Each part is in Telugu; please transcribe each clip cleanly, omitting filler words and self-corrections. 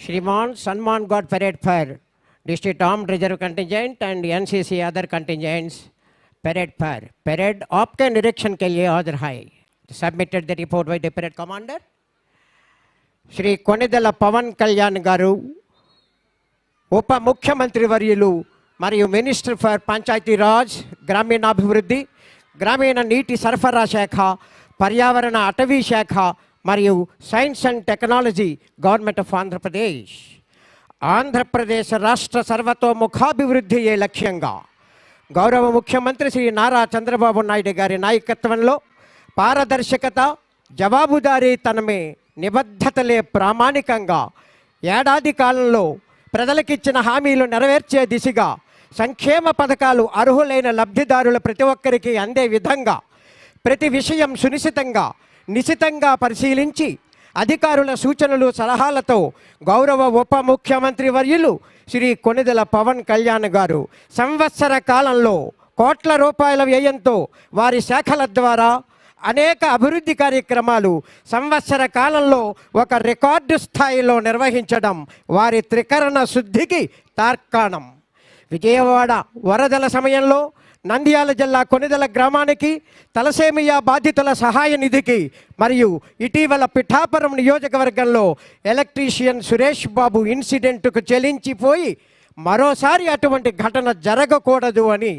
Shriman Sanman God Parade for District Armed Reserve Contingent and NCC other contingents. Parade for parade आपके निरीक्षण के लिए हाजिर है. Submitted the report by the parade commander. Shri Konidala Pavan Kalyan Garu, Upa Mukhyamantri Varyulu, Mariyu Minister for Panchayati Raj, Gramina Abhivrudhi, Gramina Niti Sarfara Shakha, Paryavarana Atavi Shakha, Mariyu Science and Technology, Government of Andhra Pradesh. Andhra Pradesh Rashtra Sarvato Mukhabhivruddhi Lakshyanga. Gaurava Mukhyamantri Shri Nara Chandrababu Naidu Gari Nayakatvanlo, Paradarshakata, Javabudari Taname, నిబద్ధతలే ప్రామాణికంగా ఏడాది కాలంలో ప్రజలకిచ్చిన హామీలు నెరవేర్చే దిశగా సంక్షేమ పథకాలు అర్హులైన లబ్ధిదారుల ప్రతి ఒక్కరికి అందే విధంగా ప్రతి విషయం సునిశితంగా నిశితంగా పరిశీలించి అధికారుల సూచనలు సలహాలతో గౌరవ ఉప ముఖ్యమంత్రి వర్యులు శ్రీ కొనిదెల పవన్ కళ్యాణ్ గారు సంవత్సర కాలంలో కోట్ల రూపాయల వ్యయంతో వారి శాఖల ద్వారా అనేక అభివృద్ధి కార్యక్రమాలు సంవత్సర కాలంలో ఒక రికార్డు స్థాయిలో నిర్వహించడం వారి త్రికరణ శుద్ధికి తార్కాణం. విజయవాడ వరదల సమయంలో నంద్యాల జిల్లా కొనిదెల గ్రామానికి తలసేమియా బాధితుల సహాయ నిధికి మరియు ఇటీవల పిఠాపురం నియోజకవర్గంలో ఎలక్ట్రీషియన్ సురేష్ బాబు ఇన్సిడెంట్కు చెలించిపోయి మరోసారి అటువంటి ఘటన జరగకూడదు అని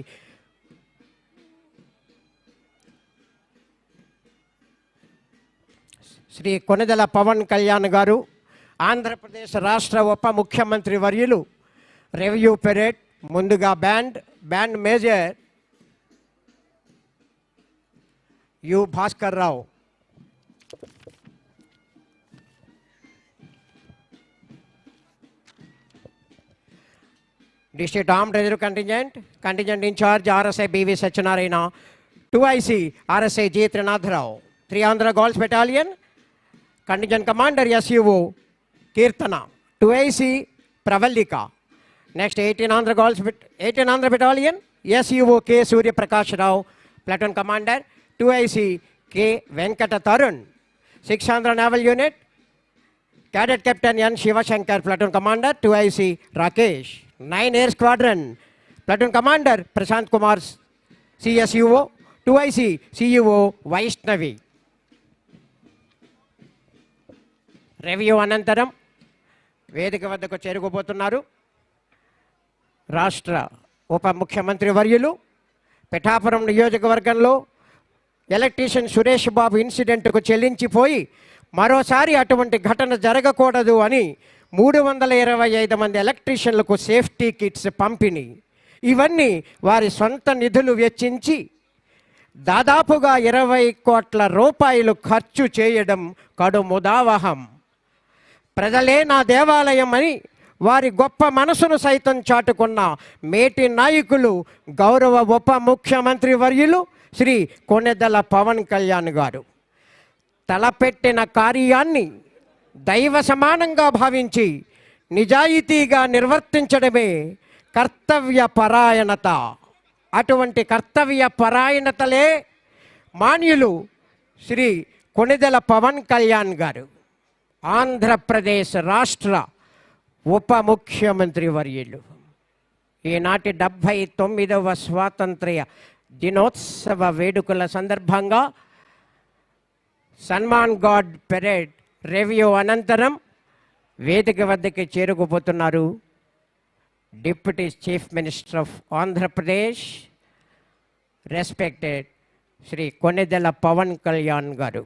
శ్రీ కొనిదెల పవన్ కళ్యాణ్ గారు ఆంధ్రప్రదేశ్ రాష్ట్ర ఉప ముఖ్యమంత్రి వర్యులు రెవెన్యూ పెరేడ్ ముందుగా band major U Bhaskar Rao, district armed reserve contingent incharge RSI BV Satyanarayana, 2IC RSI G Trinatharao, 3 Andhra Girls Battalion Contingent Commander SUO Kirtana, 2IC Pravallika. Next 18 Andhra Battalion SUO K Surya Prakash Rao, Platoon Commander 2IC K Venkata Tarun. 6 Andhra Naval Unit Cadet Captain N Shiva Shankar, Platoon Commander 2IC Rakesh. 9 Air Squadron Platoon Commander Prashant Kumar CSUO, 2IC CUO Vaishnavi. Review అనంతరం వేదిక వద్దకు చేరుకోబోతున్నారు రాష్ట్ర ఉప ముఖ్యమంత్రి వర్యులు. పిఠాపురం నియోజకవర్గంలో ఎలక్ట్రీషియన్ సురేష్ బాబు ఇన్సిడెంట్కు చెల్లించిపోయి మరోసారి అటువంటి ఘటన జరగకూడదు అని 325 మంది ఎలక్ట్రీషియన్లకు సేఫ్టీ కిట్స్ పంపిణీ, ఇవన్నీ వారి సొంత నిధులు వెచ్చించి దాదాపుగా 20 కోట్ల రూపాయలు ఖర్చు చేయడం కడు ముదావహం. ప్రజలే నా దేవాలయం అని వారి గొప్ప మనసును సైతం చాటుకున్న మేటి నాయకులు గౌరవ ఉప ముఖ్యమంత్రి వర్యులు శ్రీ కొనిదెల పవన్ కళ్యాణ్ గారు తలపెట్టిన కార్యాన్ని దైవ సమానంగా భావించి నిజాయితీగా నిర్వర్తించడమే కర్తవ్య పరాయణత. అటువంటి కర్తవ్య పరాయణతలే మాన్యులు శ్రీ కొనిదెల పవన్ కళ్యాణ్ గారు, ఆంధ్రప్రదేశ్ రాష్ట్ర ఉప ముఖ్యమంత్రి వర్యులు. ఈనాటి 79వ స్వాతంత్ర్య దినోత్సవ వేడుకల సందర్భంగా సన్మాన్ గాడ్ పెరేడ్ రివ్యూ అనంతరం వేదిక వద్దకి చేరుకుపోతున్నారు deputy chief minister of Andhra Pradesh respected Shri Konidela Pawan Kalyan గారు.